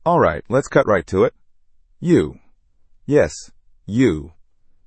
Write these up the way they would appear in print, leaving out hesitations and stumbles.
Alright, let's cut right to it. You. Yes, you.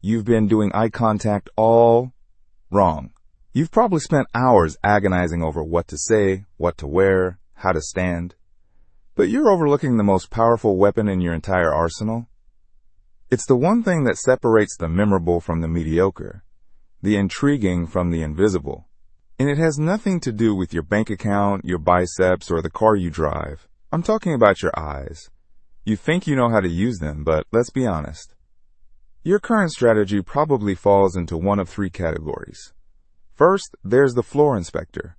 You've been doing eye contact all wrong. You've probably spent hours agonizing over what to say, what to wear, how to stand. But you're overlooking the most powerful weapon in your entire arsenal. It's the one thing that separates the memorable from the mediocre, the intriguing from the invisible. And it has nothing to do with your bank account, your biceps, or the car you drive. I'm talking about your eyes. You think you know how to use them, but let's be honest. Your current strategy probably falls into one of three categories. First, there's the floor inspector.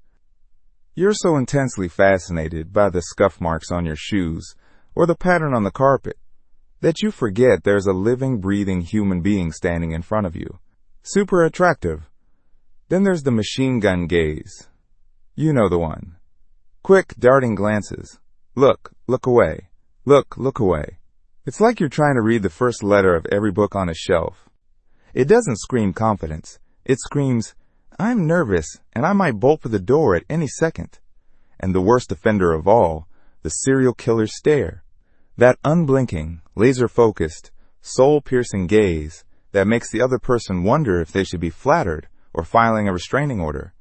You're so intensely fascinated by the scuff marks on your shoes or the pattern on the carpet that you forget there's a living, breathing human being standing in front of you. Super attractive. Then there's the machine gun gaze. You know the one. Quick, darting glances. Look away. Look away. It's like you're trying to read the first letter of every book on a shelf. It doesn't scream confidence. It screams, I'm nervous, and I might bolt for the door at any second. And the worst offender of all, the serial killer stare. That unblinking, laser-focused, soul-piercing gaze that makes the other person wonder if they should be flattered or filing a restraining order.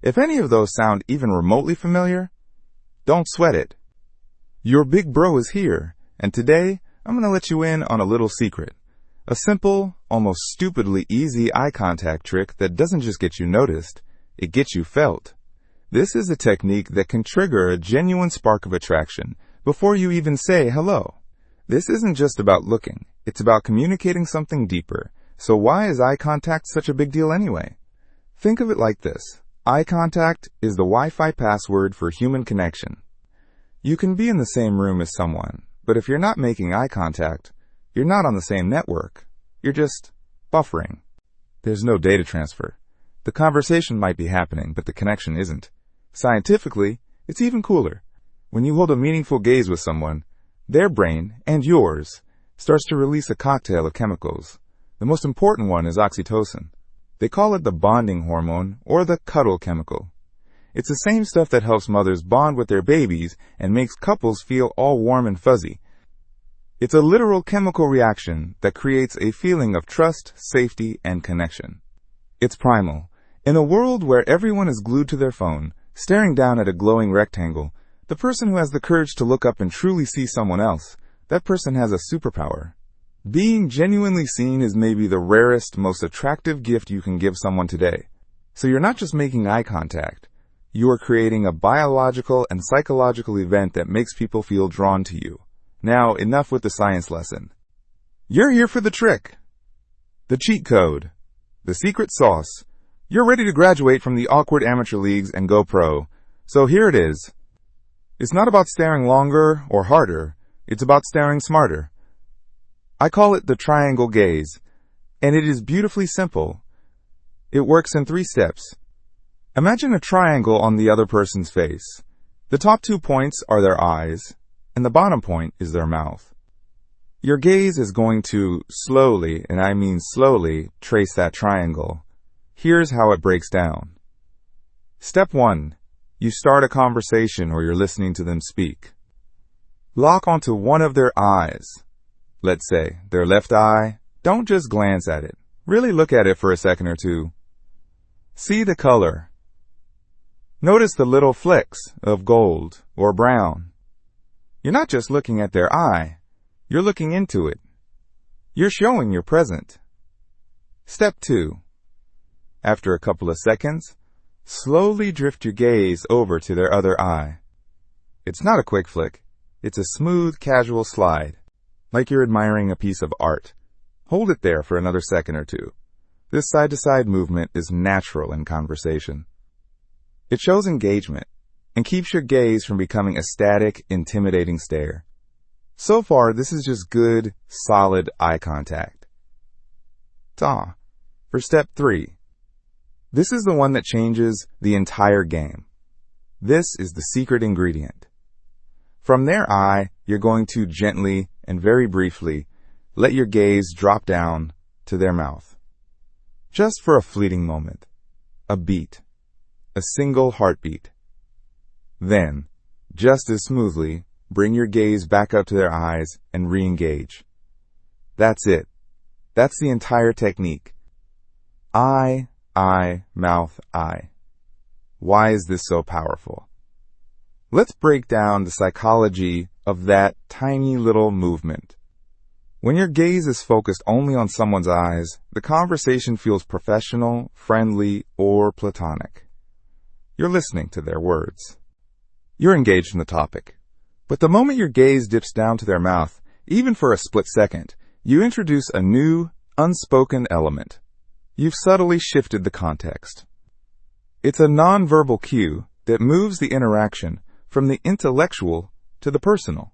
If any of those sound even remotely familiar, don't sweat it. Your big bro is here, and today I'm going to let you in on a little secret. A simple, almost stupidly easy eye contact trick that doesn't just get you noticed, it gets you felt. This is a technique that can trigger a genuine spark of attraction before you even say hello. This isn't just about looking, it's about communicating something deeper. So why is eye contact such a big deal anyway? Think of it like this. Eye contact is the Wi-Fi password for human connection. You can be in the same room as someone, but if you're not making eye contact, you're not on the same network. You're just buffering. There's no data transfer. The conversation might be happening, but the connection isn't. Scientifically, it's even cooler. When you hold a meaningful gaze with someone, their brain, and yours, starts to release a cocktail of chemicals. The most important one is oxytocin. They call it the bonding hormone or the cuddle chemical. It's the same stuff that helps mothers bond with their babies and makes couples feel all warm and fuzzy. It's a literal chemical reaction that creates a feeling of trust, safety, and connection. It's primal. In a world where everyone is glued to their phone, staring down at a glowing rectangle, the person who has the courage to look up and truly see someone else, that person has a superpower. Being genuinely seen is maybe the rarest, most attractive gift you can give someone today. So you're not just making eye contact. You are creating a biological and psychological event that makes people feel drawn to you. Now, enough with the science lesson. You're here for the trick. The cheat code. The secret sauce. You're ready to graduate from the awkward amateur leagues and go pro. So here it is. It's not about staring longer or harder. It's about staring smarter. I call it the triangle gaze, and it is beautifully simple. It works in 3 steps. Imagine a triangle on the other person's face. The top 2 points are their eyes, and the bottom point is their mouth. Your gaze is going to slowly, and I mean slowly, trace that triangle. Here's how it breaks down. Step 1. You start a conversation or you're listening to them speak. Lock onto one of their eyes. Let's say their left eye. Don't just glance at it. Really look at it for a second or two. See the color. Notice the little flecks of gold or brown. You're not just looking at their eye. You're looking into it. You're showing you're present. Step 2. After a couple of seconds, slowly drift your gaze over to their other eye. It's not a quick flick. It's a smooth, casual slide, like you're admiring a piece of art. Hold it there for another second or two. This side-to-side movement is natural in conversation. It shows engagement and keeps your gaze from becoming a static, intimidating stare. So far, this is just good, solid eye contact. For step 3. This is the one that changes the entire game. This is the secret ingredient. From their eye, you're going to gently and very briefly let your gaze drop down to their mouth. Just for a fleeting moment. A beat. A single heartbeat. Then, just as smoothly, Bring your gaze back up to their eyes and re-engage. That's it. That's the entire technique. Eye, mouth, eye. Why is this so powerful? Let's break down the psychology of that tiny little movement. When your gaze is focused only on someone's eyes, the conversation feels professional, friendly, or platonic. You're listening to their words. You're engaged in the topic. But the moment your gaze dips down to their mouth, even for a split second, you introduce a new, unspoken element. You've subtly shifted the context. It's a nonverbal cue that moves the interaction from the intellectual to the personal,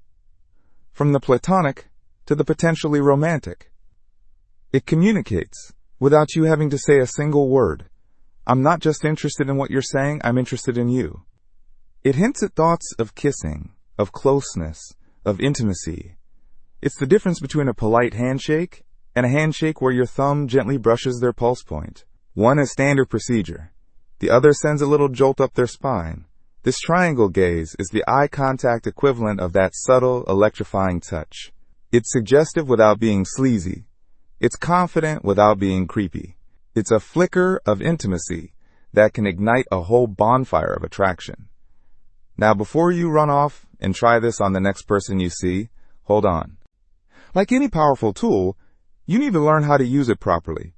from the platonic to the potentially romantic. It communicates without you having to say a single word. I'm not just interested in what you're saying, I'm interested in you. It hints at thoughts of kissing, of closeness, of intimacy. It's the difference between a polite handshake and a handshake where your thumb gently brushes their pulse point. One is standard procedure. The other sends a little jolt up their spine. This triangle gaze is the eye contact equivalent of that subtle, electrifying touch. It's suggestive without being sleazy. It's confident without being creepy. It's a flicker of intimacy that can ignite a whole bonfire of attraction. Now, before you run off and try this on the next person you see, hold on. Like any powerful tool, you need to learn how to use it properly.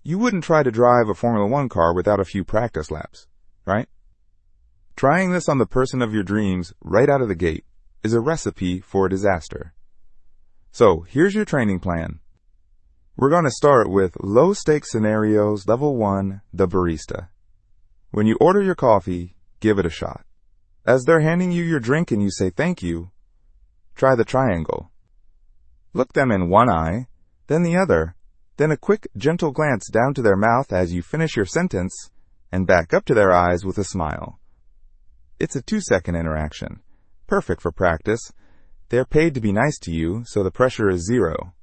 You wouldn't try to drive a Formula One car without a few practice laps, right? Trying this on the person of your dreams right out of the gate is a recipe for disaster. So, here's your training plan. We're going to start with low-stakes scenarios, level 1, the barista. When you order your coffee, give it a shot. As they're handing you your drink and you say thank you, try the triangle. Look them in one eye, then the other, then a quick, gentle glance down to their mouth as you finish your sentence, and back up to their eyes with a smile. It's a 2-second interaction, perfect for practice. They're paid to be nice to you, so the pressure is 0.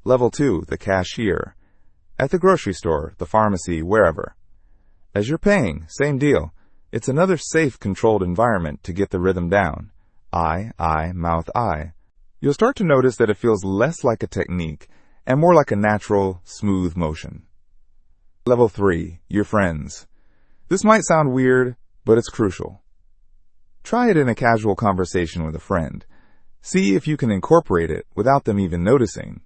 Level 2, the cashier. At the grocery store, the pharmacy, wherever. As you're paying, same deal. It's another safe, controlled environment to get the rhythm down. Eye, mouth, eye. You'll start to notice that it feels less like a technique and more like a natural, smooth motion. Level 3, your friends. This might sound weird, but it's crucial. Try it in a casual conversation with a friend. See if you can incorporate it without them even noticing.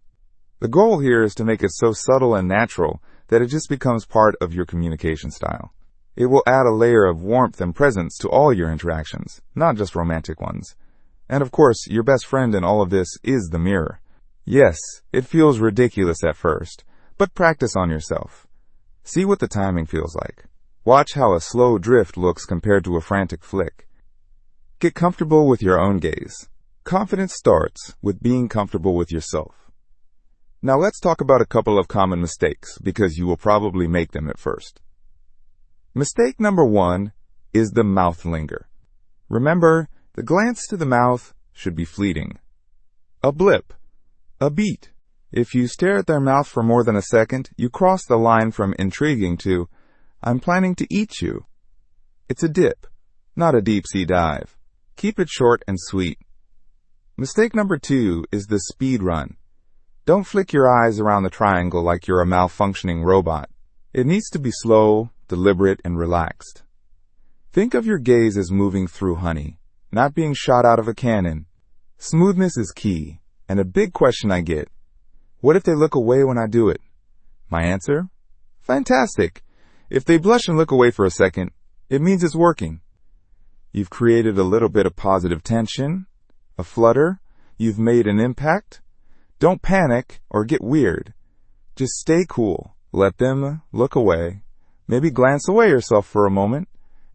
The goal here is to make it so subtle and natural that it just becomes part of your communication style. It will add a layer of warmth and presence to all your interactions, not just romantic ones. And of course, your best friend in all of this is the mirror. Yes, it feels ridiculous at first, but practice on yourself. See what the timing feels like. Watch how a slow drift looks compared to a frantic flick. Get comfortable with your own gaze. Confidence starts with being comfortable with yourself. Now let's talk about a couple of common mistakes, because you will probably make them at first. Mistake number 1 is the mouth linger. Remember, the glance to the mouth should be fleeting. A blip. A beat. If you stare at their mouth for more than a second, you cross the line from intriguing to, I'm planning to eat you. It's a dip, not a deep-sea dive. Keep it short and sweet. Mistake number 2 is the speed run. Don't flick your eyes around the triangle like you're a malfunctioning robot. It needs to be slow, deliberate, and relaxed. Think of your gaze as moving through honey, not being shot out of a cannon. Smoothness is key, and a big question I get, what if they look away when I do it? My answer? Fantastic. If they blush and look away for a second, it means it's working. You've created a little bit of positive tension, a flutter, you've made an impact. Don't panic or get weird. Just stay cool. Let them look away. Maybe glance away yourself for a moment,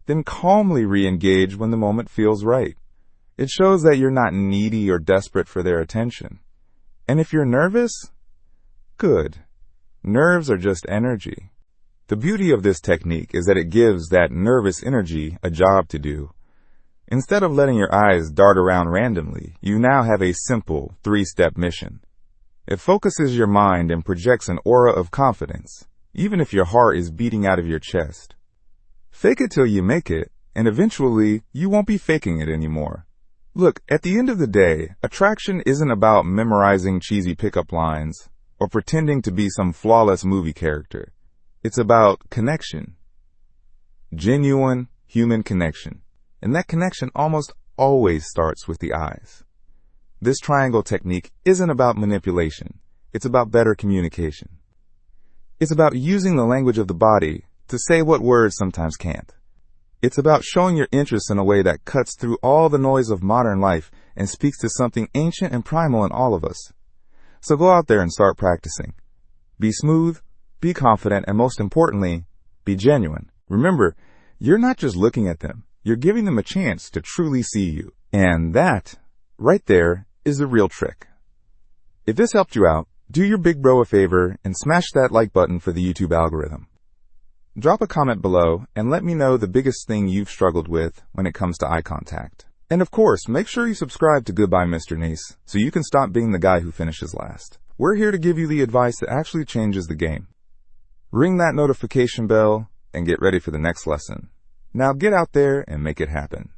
then calmly re-engage when the moment feels right. It shows that you're not needy or desperate for their attention. And if you're nervous, good. Nerves are just energy. The beauty of this technique is that it gives that nervous energy a job to do. Instead of letting your eyes dart around randomly, you now have a simple 3-step mission. It focuses your mind and projects an aura of confidence, even if your heart is beating out of your chest. Fake it till you make it, and eventually you won't be faking it anymore. Look, at the end of the day, attraction isn't about memorizing cheesy pickup lines or pretending to be some flawless movie character. It's about connection. Genuine human connection. And that connection almost always starts with the eyes. This triangle technique isn't about manipulation. It's about better communication. It's about using the language of the body to say what words sometimes can't. It's about showing your interest in a way that cuts through all the noise of modern life and speaks to something ancient and primal in all of us. So go out there and start practicing. Be smooth, be confident, and most importantly, be genuine. Remember, you're not just looking at them. You're giving them a chance to truly see you. And that, right there, is the real trick. If this helped you out, do your big bro a favor and smash that like button for the YouTube algorithm. Drop a comment below and let me know the biggest thing you've struggled with when it comes to eye contact. And of course, make sure you subscribe to Goodbye Mr. Nice so you can stop being the guy who finishes last. We're here to give you the advice that actually changes the game. Ring that notification bell and get ready for the next lesson. Now get out there and make it happen.